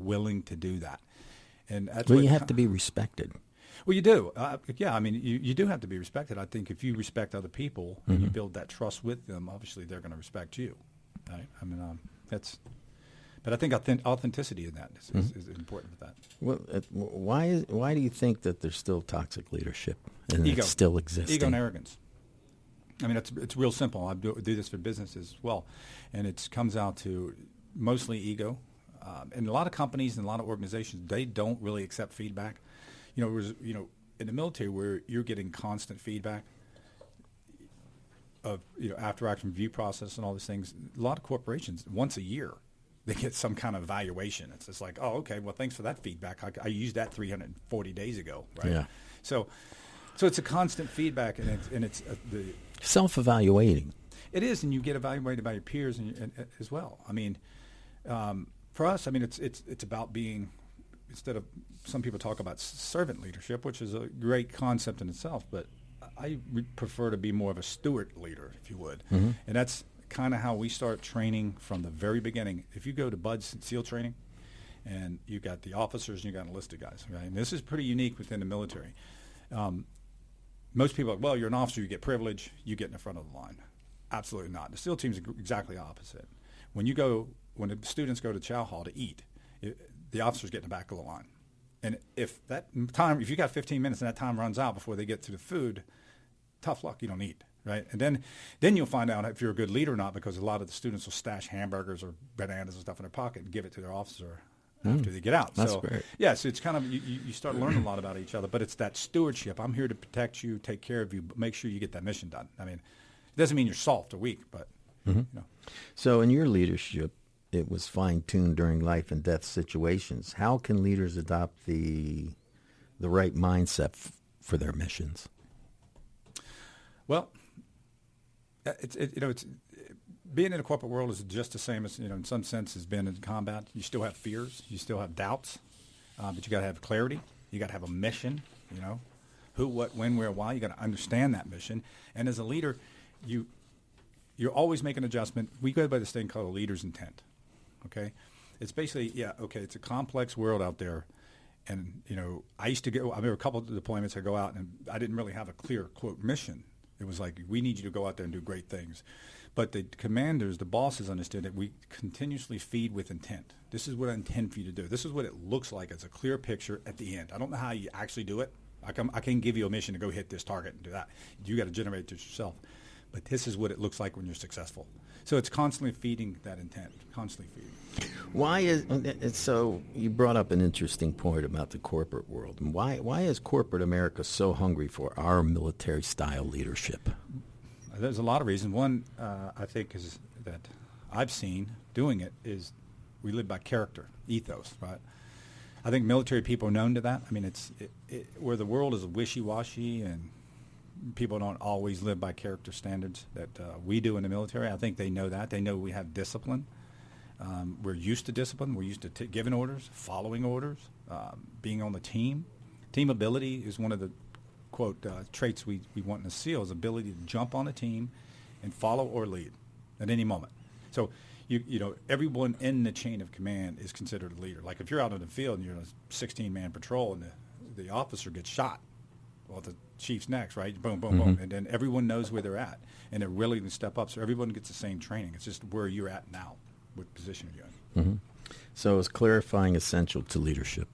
willing to do that. And that's well, you have to be respected. Well, you do. Yeah, I mean, you do have to be respected. I think if you respect other people and you build that trust with them, obviously they're going to respect you. Right? I mean, but I think authenticity in that is important with that. Well, why do you think that there's still toxic leadership and Ego. it's still existing? Ego and arrogance. I mean, it's real simple. I do this for business as well, and it comes out to mostly ego. And a lot of companies and a lot of organizations, they don't really accept feedback. In the military where you're getting constant feedback of after action review process and all these things, a lot of corporations once a year they get some kind of evaluation. It's just like, oh, okay, well, thanks for that feedback. I used that 340 days ago, right? Yeah. So it's a constant feedback, and it's the self-evaluating. It is, and you get evaluated by your peers and as well. I mean, for us, I mean, it's about being, instead of, some people talk about servant leadership, which is a great concept in itself, but I prefer to be more of a steward leader, if you would. Mm-hmm. And that's kind of how we start training from the very beginning. If you go to BUD/S SEAL training, and you got the officers and you got enlisted guys, right? And this is pretty unique within the military. Most people are like, well, you're an officer, you get privilege, you get in the front of the line. Absolutely not. The SEAL team is exactly opposite. When the students go to chow hall to eat, the officers get in the back of the line. And if you got 15 minutes and that time runs out before they get to the food, tough luck, you don't eat, right? And then you'll find out if you're a good leader or not, because a lot of the students will stash hamburgers or bananas and stuff in their pocket and give it to their officer after they get out. That's great. Yeah, so it's kind of, you start learning a lot about each other, but it's that stewardship. I'm here to protect you, take care of you, make sure you get that mission done. I mean, it doesn't mean you're soft or weak, but, So in your leadership, it was fine-tuned during life and death situations. How can leaders adopt the right mindset for their missions? Well, it's being in a corporate world is just the same as, in some sense, as being in combat. You still have fears, you still have doubts, but you got to have clarity. You got to have a mission. Who, what, when, where, why. You got to understand that mission. And as a leader, you're always making an adjustment. We go by this thing called a leader's intent. Okay, it's basically, it's a complex world out there, and I used to go. I remember a couple of deployments I go out, and I didn't really have a clear quote mission. It was like, we need you to go out there and do great things, but the commanders, the bosses, understood that we continuously feed with intent. This is what I intend for you to do. This is what it looks like as a clear picture at the end. I don't know how you actually do it. I can't give you a mission to go hit this target and do that. You got to generate it yourself. But this is what it looks like when you're successful. So it's constantly feeding that intent, constantly feeding. Why is so? You brought up an interesting point about the corporate world, and why is corporate America so hungry for our military-style leadership? There's a lot of reasons. One, I think, is that I've seen doing it is we live by character, ethos, right? I think military people are known to that. I mean, where the world is wishy-washy and people don't always live by character standards that we do in the military. I think they know that. They know we have discipline. We're used to discipline. We're used to giving orders, following orders, being on the team. Team ability is one of the, quote, traits we want in a SEAL, is ability to jump on a team and follow or lead at any moment. So, everyone in the chain of command is considered a leader. Like if you're out in the field and you're in a 16-man patrol and the officer gets shot, well, the chief's next, right? Boom, boom, boom. And then everyone knows where they're at, and they're willing to step up. So everyone gets the same training. It's just where you're at now, what position are you in. So is clarifying essential to leadership?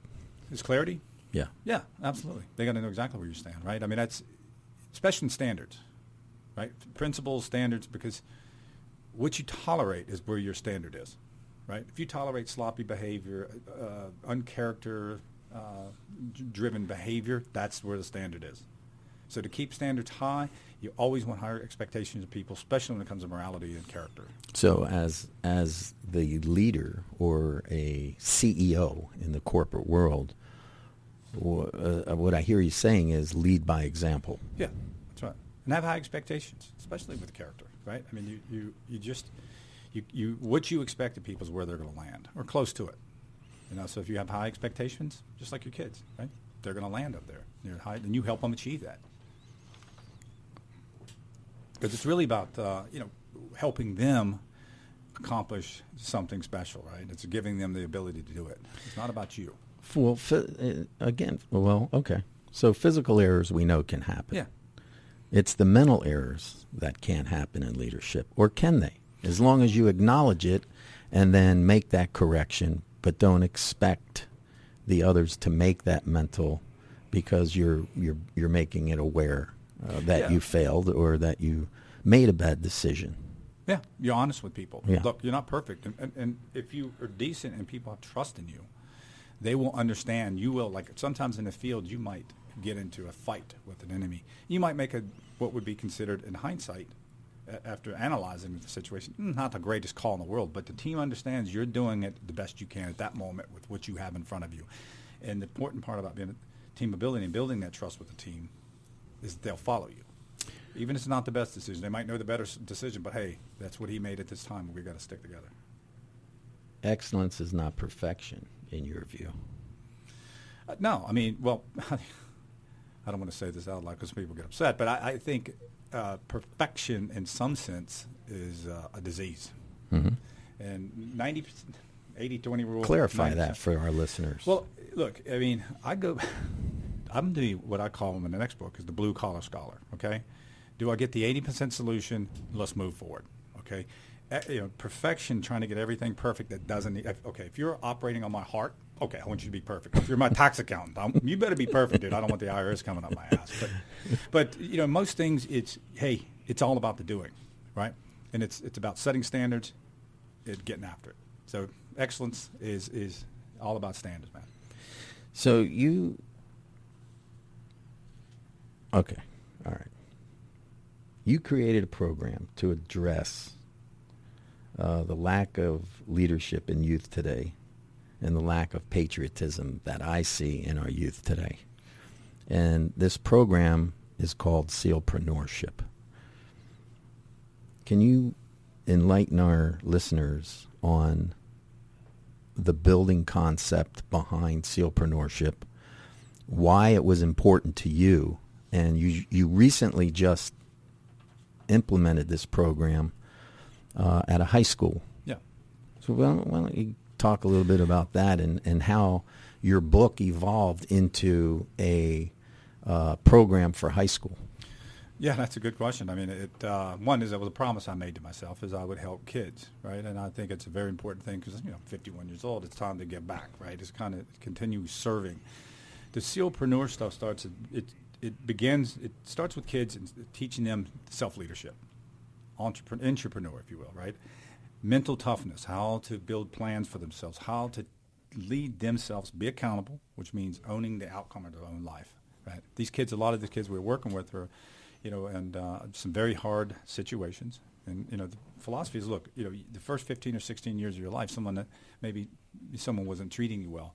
Is clarity? Yeah. Yeah, absolutely. They got to know exactly where you stand, right? I mean, that's, especially in standards, right? Principles, standards, because what you tolerate is where your standard is, right? If you tolerate sloppy behavior, driven behavior, that's where the standard is. So to keep standards high, you always want higher expectations of people, especially when it comes to morality and character. So as the leader or a CEO in the corporate world, what I hear you saying is lead by example. Yeah, that's right. And have high expectations, especially with character, right? I mean, you what you expect of people is where they're going to land, or close to it. So if you have high expectations, just like your kids, right? They're going to land up there. They're high, and you help them achieve that. Because it's really about, helping them accomplish something special, right? It's giving them the ability to do it. It's not about you. Well, okay. So physical errors we know can happen. Yeah. It's the mental errors that can't happen in leadership, or can they? As long as you acknowledge it and then make that correction, but don't expect the others to make that mental, because you're making it aware that you failed or that you made a bad decision. Yeah, you're honest with people. Yeah. Look, you're not perfect, and if you are decent and people have trust in you, they will understand. You will, like sometimes in the field, you might get into a fight with an enemy. You might make what would be considered, in hindsight, after analyzing the situation, not the greatest call in the world, but the team understands you're doing it the best you can at that moment with what you have in front of you. And the important part about being a team ability and building that trust with the team is they'll follow you. Even if it's not the best decision, they might know the better decision, but hey, that's what he made at this time. We've got to stick together. Excellence is not perfection, in your view. No, I mean, well, I don't want to say this out loud because people get upset, but I think perfection in some sense is a disease. Mm-hmm. And 90%, 80-20 rule. Clarify 90%. that for our listeners. Well, look, I mean, I'm what I call in the next book is the blue collar scholar, okay? Do I get the 80% solution? Let's move forward, okay? Perfection, trying to get everything perfect that doesn't, okay, if you're operating on my heart, okay, I want you to be perfect. If you're my tax accountant, you better be perfect, dude. I don't want the IRS coming up my ass. But most things, it's all about the doing, right? And it's about setting standards and getting after it. So excellence is all about standards, man. So okay, all right. You created a program to address the lack of leadership in youth today and the lack of patriotism that I see in our youth today. And this program is called Sealpreneurship. Can you enlighten our listeners on the building concept behind Sealpreneurship, why it was important to you, and you recently just implemented this program at a high school. Yeah. So why don't you talk a little bit about that and how your book evolved into a program for high school? Yeah, that's a good question. I mean, one is that was a promise I made to myself is I would help kids, right? And I think it's a very important thing because, I'm 51 years old. It's time to give back, right? It's kind of continue serving. The Sealpreneur stuff starts, it starts with kids and teaching them self-leadership, entrepreneur, if you will, right? Mental toughness, how to build plans for themselves, how to lead themselves, be accountable, which means owning the outcome of their own life, right? A lot of the kids we're working with are, and some very hard situations. And, the philosophy is, look, the first 15 or 16 years of your life, someone wasn't treating you well,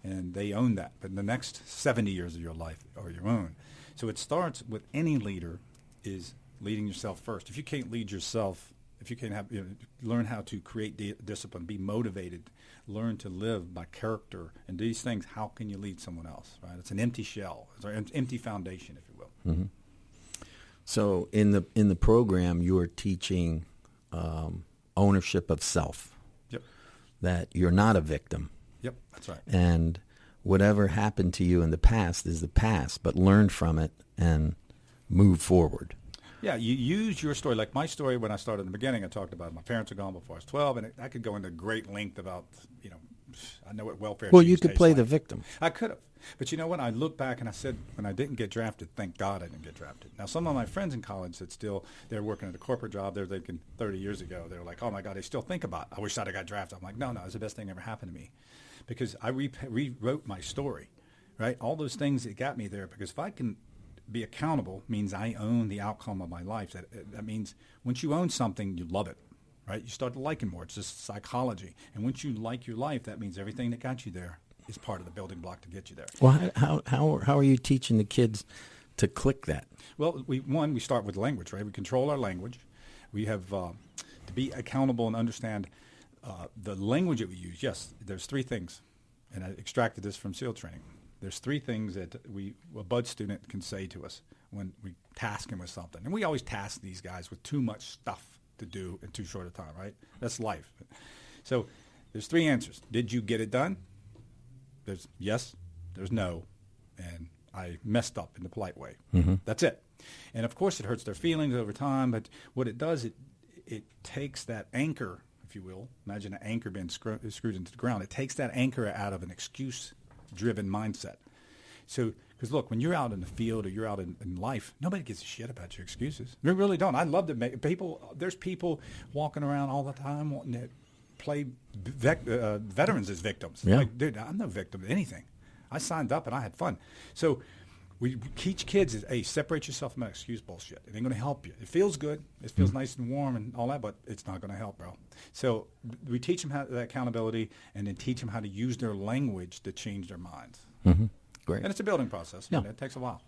and they own that. But the next 70 years of your life are your own. So it starts with any leader is leading yourself first. If you can't lead yourself, if you can't learn how to create discipline, be motivated, learn to live by character and these things, how can you lead someone else, right? It's an empty shell. It's an empty foundation, if you will. Mm-hmm. So in the program, you are teaching ownership of self. Yep. That you're not a victim. Yep, that's right. And whatever happened to you in the past is the past, but learn from it and move forward. Yeah, you use your story. Like my story when I started in the beginning, I talked about my parents are gone before I was 12, and I could go into great length about, I know what welfare Well, cheese you could tastes play like. the victim. I could have. But you know what? I look back and I said, when I didn't get drafted, thank God I didn't get drafted. Now, some of my friends in college that they're working at a corporate job, they're thinking 30 years ago, they were like, oh my God, they still think about it. I wish I'd have got drafted. I'm like, no, it's the best thing ever happened to me. Because I rewrote my story, right? All those things that got me there. Because if I can be accountable, means I own the outcome of my life. That means once you own something, you love it, right? You start liking more. It's just psychology. And once you like your life, that means everything that got you there is part of the building block to get you there. Well, how are you teaching the kids to click that? Well, we start with language, right? We control our language. We have to be accountable and understand the language that we use. Yes, there's three things, and I extracted this from SEAL training. There's three things that a bud student can say to us when we task him with something. And we always task these guys with too much stuff to do in too short a time, right? That's life. So there's 3 answers. Did you get it done? There's yes, there's no, and I messed up in the polite way. Mm-hmm. That's it. And of course it hurts their feelings over time, but what it does, it takes that anchor, if you will. Imagine an anchor being screwed into the ground. It takes that anchor out of an excuse-driven mindset. So, because look, when you're out in the field or you're out in life, nobody gives a shit about your excuses. They really don't. I love to make people. There's people walking around all the time wanting to play veterans as victims. Yeah. Like, dude, I'm no victim of anything. I signed up and I had fun. So we teach kids is, hey, separate yourself from that excuse bullshit. It ain't going to help you. It feels good. It feels nice and warm and all that, but it's not going to help, bro. So we teach them that accountability and then teach them how to use their language to change their minds. Mm-hmm. Great. And it's a building process. Yeah. It takes a while.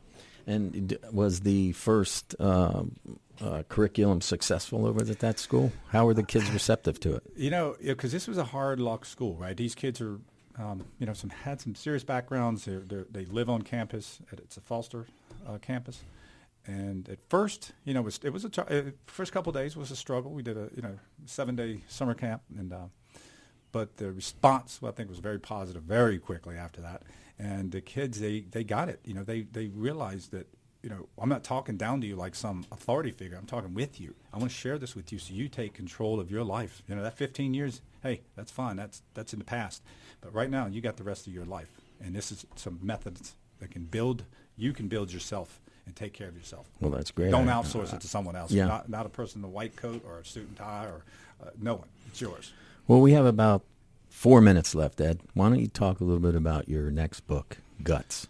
And was the first curriculum successful over at that school? How were the kids receptive to it? You know, because this was a hard luck school, right? These kids are, had some serious backgrounds. They live on campus. It's a Foster campus. And at first, first couple of days was a struggle. We did a 7-day summer camp, and but the response, I think, was very positive very quickly after that. And the kids, they got it. They realized that, I'm not talking down to you like some authority figure. I'm talking with you. I want to share this with you so you take control of your life. That 15 years, hey, that's fine. That's in the past. But right now, you got the rest of your life. And this is some methods that you can build yourself and take care of yourself. Well, that's great. Don't outsource it to someone else. Yeah. Not a person in a white coat or a suit and tie or no one. It's yours. Well, we have about 4 minutes left, Ed. Why don't you talk a little bit about your next book, Guts?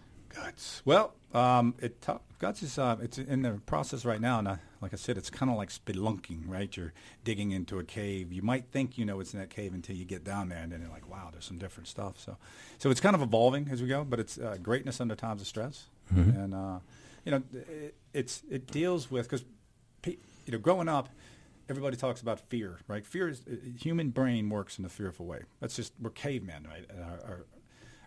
Well, Guts is it's in the process right now, and like I said, it's kind of like spelunking, right? You're digging into a cave. You might think it's in that cave until you get down there, and then you're like, wow, there's some different stuff. So it's kind of evolving as we go, but it's greatness under times of stress, Mm-hmm. and it deals with because growing up. Everybody talks about fear, right? Fear is human brain works in a fearful way. That's just we're cavemen, right?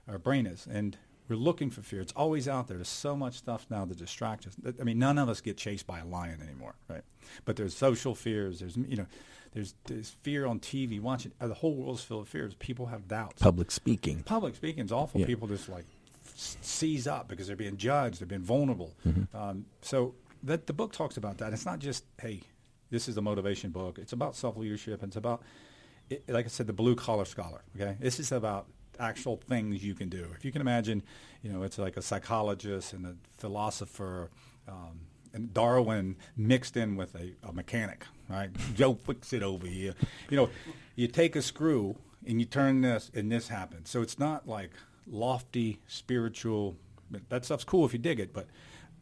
Our brain is, and we're looking for fear. It's always out there. There's so much stuff now that distracts us. I mean, none of us get chased by a lion anymore, right? But there's social fears. There's fear on TV. Watching the whole world's full of fears. People have doubts. Public speaking. Public speaking is awful. Yeah. People just like seize up because they're being judged. They're being vulnerable. Mm-hmm. So the book talks about that. It's not just hey. This is a motivation book. It's about self-leadership. It's about, like I said, the blue-collar scholar, okay? This is about actual things you can do. If you can imagine, it's like a psychologist and a philosopher and Darwin mixed in with a mechanic, right? Joe, fix it over here. You take a screw and you turn this and this happens. So it's not like lofty, spiritual. That stuff's cool if you dig it, but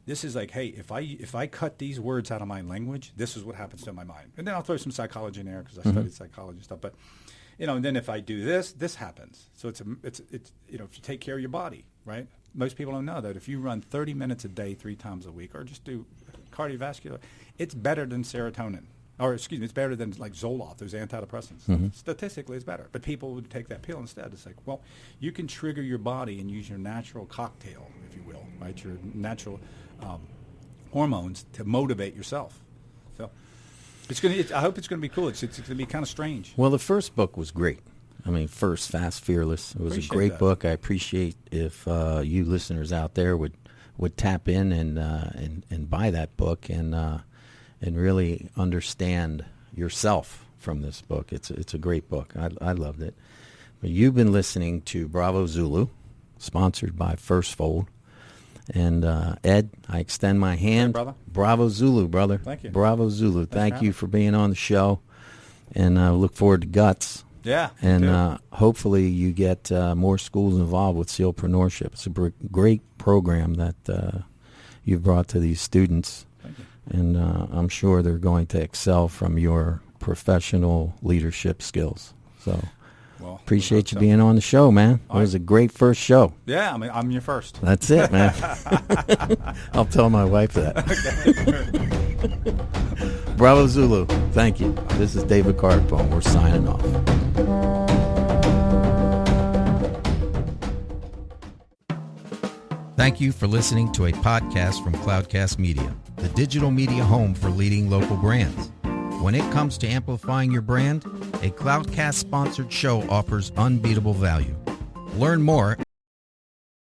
this is like, hey, if I cut these words out of my language, this is what happens to my mind. And then I'll throw some psychology in there because I studied psychology stuff. But, and then if I do this happens. So it's if you take care of your body, right? Most people don't know that if you run 30 minutes a day 3 times a week or just do cardiovascular, it's better than serotonin. Or, excuse me, it's better than like Zoloft, those antidepressants. Mm-hmm. Statistically, it's better. But people would take that pill instead. It's like, well, you can trigger your body and use your natural cocktail, if you will, right? Your natural hormones to motivate yourself. So I hope it's going to be cool. It's going to be kind of strange. Well, the first book was great. I mean, First, Fast, Fearless. It was a great book. I appreciate if you listeners out there would tap in and buy that book and really understand yourself from this book. It's a great book. I loved it. But you've been listening to Bravo Zulu, sponsored by First Fold. And Ed, I extend my hand. Hey, brother. Bravo Zulu, brother. Thank you. Bravo Zulu. Thank you for being on the show. And I look forward to Guts. Yeah. And hopefully you get more schools involved with Sealpreneurship. It's a great program that you've brought to these students. Thank you. And I'm sure they're going to excel from your professional leadership skills. So appreciate you being on the show, man. It was a great first show. Yeah, I'm your first. That's it, man. I'll tell my wife that. Bravo Zulu. Thank you. This is David Cardpone. We're signing off. Thank you for listening to a podcast from Cloudcast Media, the digital media home for leading local brands. When it comes to amplifying your brand, a Cloudcast-sponsored show offers unbeatable value. Learn more